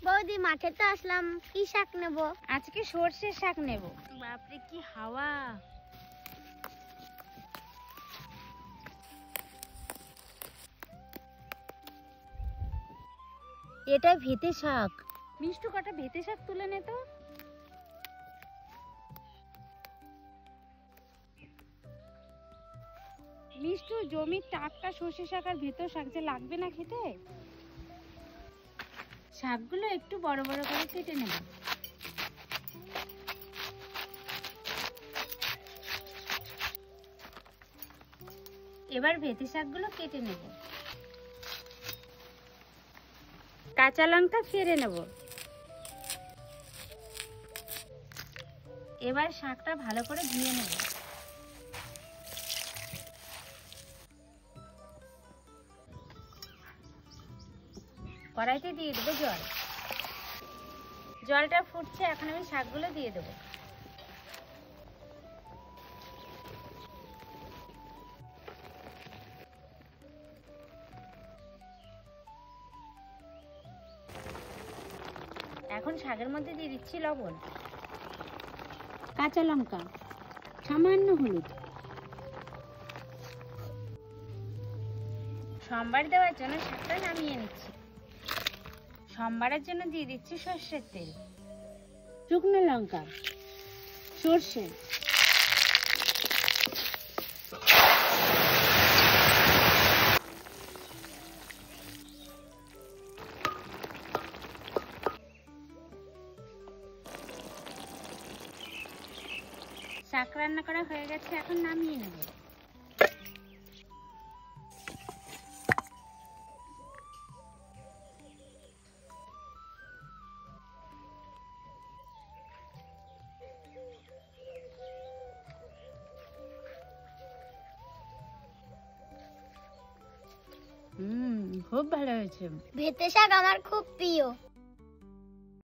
বৌদি মাঠে তো আসলাম, কি শাক নেব? আজকে সর্ষের শাক নেব। বাপরে কি হাওয়া! এটা ভেতে শাক। মিষ্টু কটা ভেতে শাক তুলে নে তো। মিষ্টু, জমির টাটকা সর্ষে শাক আর ভেতো শাক যে লাগবে না খেতে। শাকগুলো একটু বড় বড় করে কেটে নেব। এবার ভেতে শাকগুলো কেটে নেব। কাঁচা লঙ্কা ফেড়ে নেব। এবার শাকটা ভালো করে ধুয়ে নেব। কড়াইতে দিয়ে দেবো জল। জলটা ফুটছে, এখন আমি শাকগুলো দিয়ে দেবো। এখন শাকের মধ্যে দিয়ে দিচ্ছি লবণ, কাঁচা লঙ্কা, সামান্য হলুদ। সম্বার দেওয়ার জন্য শাকটা নামিয়ে নিচ্ছি। সম্বারের জন্য দিয়ে দিচ্ছি সর্ষের তেল, শুকনো লঙ্কা, সর্ষে, শাক রান্না করা হয়ে গেছে, এখন নামিয়ে নেব। খুব ভালো হয়েছে। ভেতে শাক আমার খুব প্রিয়।